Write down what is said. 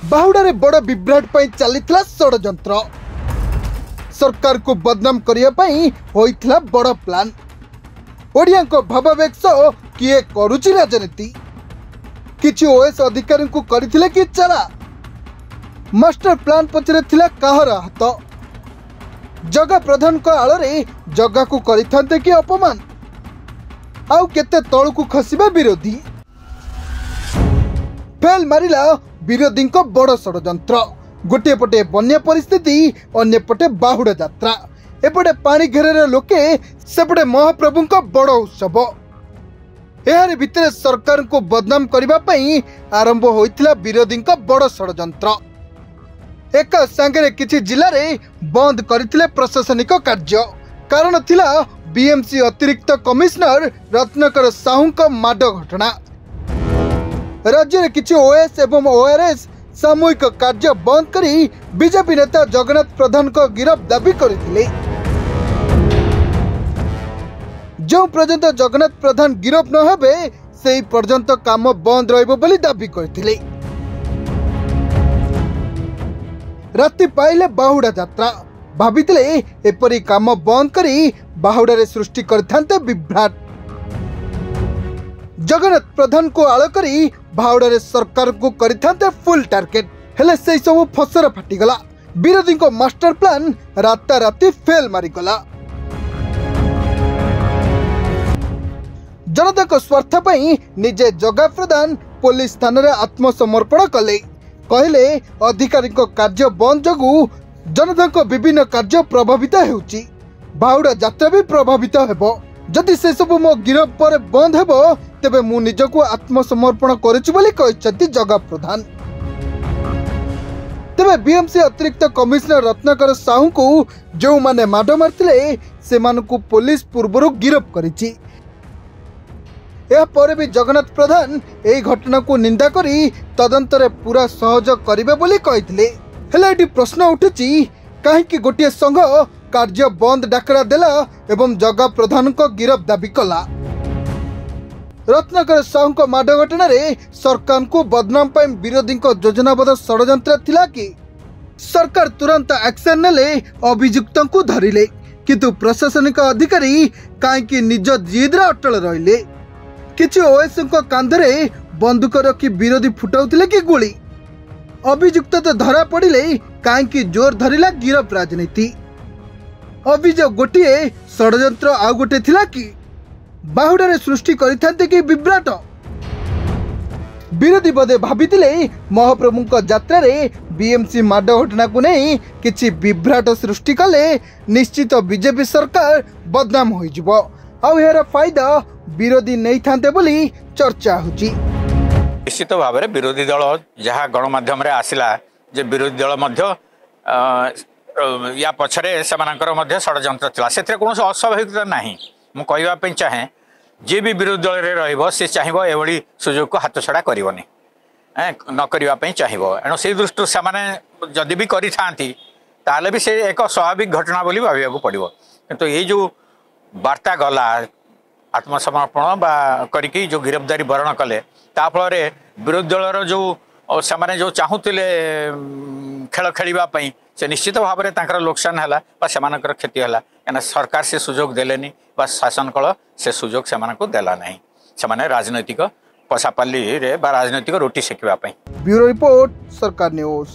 बाहुडारे बड़ विभ्राट चलीथिला षड्यंत्र सरकार को बदनाम करिया पई होइथिला बड़ प्लान। ओडिया को भावावेग सह किए करुची राजनीति किछि ओएस अधिकारी को करथिले कि चला मास्टर प्लान पछरे थिला काहर हाथ जगा प्रधान को आଳରେ जगा को करिथांते कि अपमान आउ केते तळु को खसिबा विरोधी फेल मारिला विरोधी को बड़ षड्यंत्र। गोटे पटे बन्या परिस्थिति अन्य पटे बाहुड़ा यात्रा एपटे पानी घेरे लोके सेपटे महाप्रभु को बड़ उत्सव एहार भितरे सरकार को बदनाम करबा पई आरंभ होइथिला विरोधी को बड़ षड्यंत्र। एक संगे किछि जिले में बंद करथिले प्रशासनिक कार्य कारण थिला बीएमसी अतिरिक्त कमिश्नर रत्नाकर साहू को माड घटना। राज्य में किछि ओएस एवं ओआरएस सामूहिक कार्य बंद करी बीजेपी नेता जगन्नाथ प्रधान को गिरफ दाबी करथिले। जो पर्यंत जगन्नाथ प्रधान गिरफ न हेबे सेही पर्यंत काम बंद रहइबो बोली दाबी करथिले। राति पाइले बाहुड़ा यात्रा भावितिले एपरी काम बंद करी बाहुड़ारे सृष्टि करथांते विभ्राट। जगन्नाथ प्रधान को आळ करी बाहुड़ारे सरकार को करथांते फुल टार्गेट हेले सेही सब फसर फाटिगला। विरोधी को मास्टर प्लान राता राति फेल मारिगला। जनता को स्वार्थ पई निजे जगा प्रधान पुलिस थाना रे आत्मसमर्पण कले कहले अधिकारी को कार्य बंद जगू जनता को विभिन्न कार्य प्रभावित होउची बाहुड़ा यात्रा भी प्रभावित हेबो जदि से सब मो गिरफ पर बंद हेबो तेबे मु निजको आत्मसमर्पण करिछु बोली कहछथि जगा प्रधान। तेबे बीएमसी अतिरिक्त कमिश्नर रत्नाकर साहू को जो माने माड मारथिले से मानकु पुलिस पूर्वरु गिरफ करिछि। या पर भी जगन्नाथ प्रधान एई घटना को निंदा करी तदंतरे पूरा सहयोग करिवे बोली कहिथिले। हेले एटी प्रश्न उठुची काहेकि गोटे संघ कार्य बंद डाकरा देला एवं जगा प्रधान को गिरफ दाबी कला। रत्नाकर साहू को माड घटना रे सरकार को बदनाम पाई विरोधी को योजनाबद्ध षड्यंत्र थिला कि सरकार तुरंत एक्शन नेले अभियुक्त को धरिले किंतु प्रशासनिक अधिकारी काहेकि निज जिद रे अटल रहिले। किछि ओएस को कांधरे बंदूक रखी विरोधी फुटाउथिले कि गोली अभियुक्त तो धरा पड़िले काहेकि जोर धरिला गिरफ राजनीति। अभियोग गोटे षड्यंत्र आउ गोटे थिला कि बाहुड़ारे सृष्टि करिथांते कि विभ्राट। विरोधी बदे भाबितिले महाप्रभु को यात्रा रे बीएमसी माड घटना को नहीं किछि विभ्राट सृष्टि कले निश्चित बीजेपी सरकार बदनाम होई जिवो आउ एहार फायदा विरोधी नहीं थांते बोली चर्चा होची। निश्चित भाव में विरोधी दल जहाँ गणमाध्यम आसला जे विरोधी दल मध्य या पछरे से षड्यंत्र थिला से कौन अस्वाभाविकता नहीं मु कहवाई चाहे जी भी विरोधी दल में रहिबो से चाहिबो एभली सुजोग को हाथ छड़ा करबनी न करने चाहिए एणु से दृष्टि से जदि भी करी ताले भी से एक स्वाभाविक घटना बोली भाविया पड़ो किंतु ये जो वार्ता गला आत्मसमर्पण बा करिकी जो गिरफ्तारी वरण कले ता फल विरोधी दलर जो से जो चाहूले खेल खेलवाई से निश्चित भाव में तांकर लोकसान है से क्षति है क्या सरकार से सुजोग देलेनी बा शासन कल से सुजोग से देला नहीं से राजनैतिक पसापाली रे बा राजनैतिक रोटी सेकिबा पई। ब्यूरो रिपोर्ट सरकार न्यूज।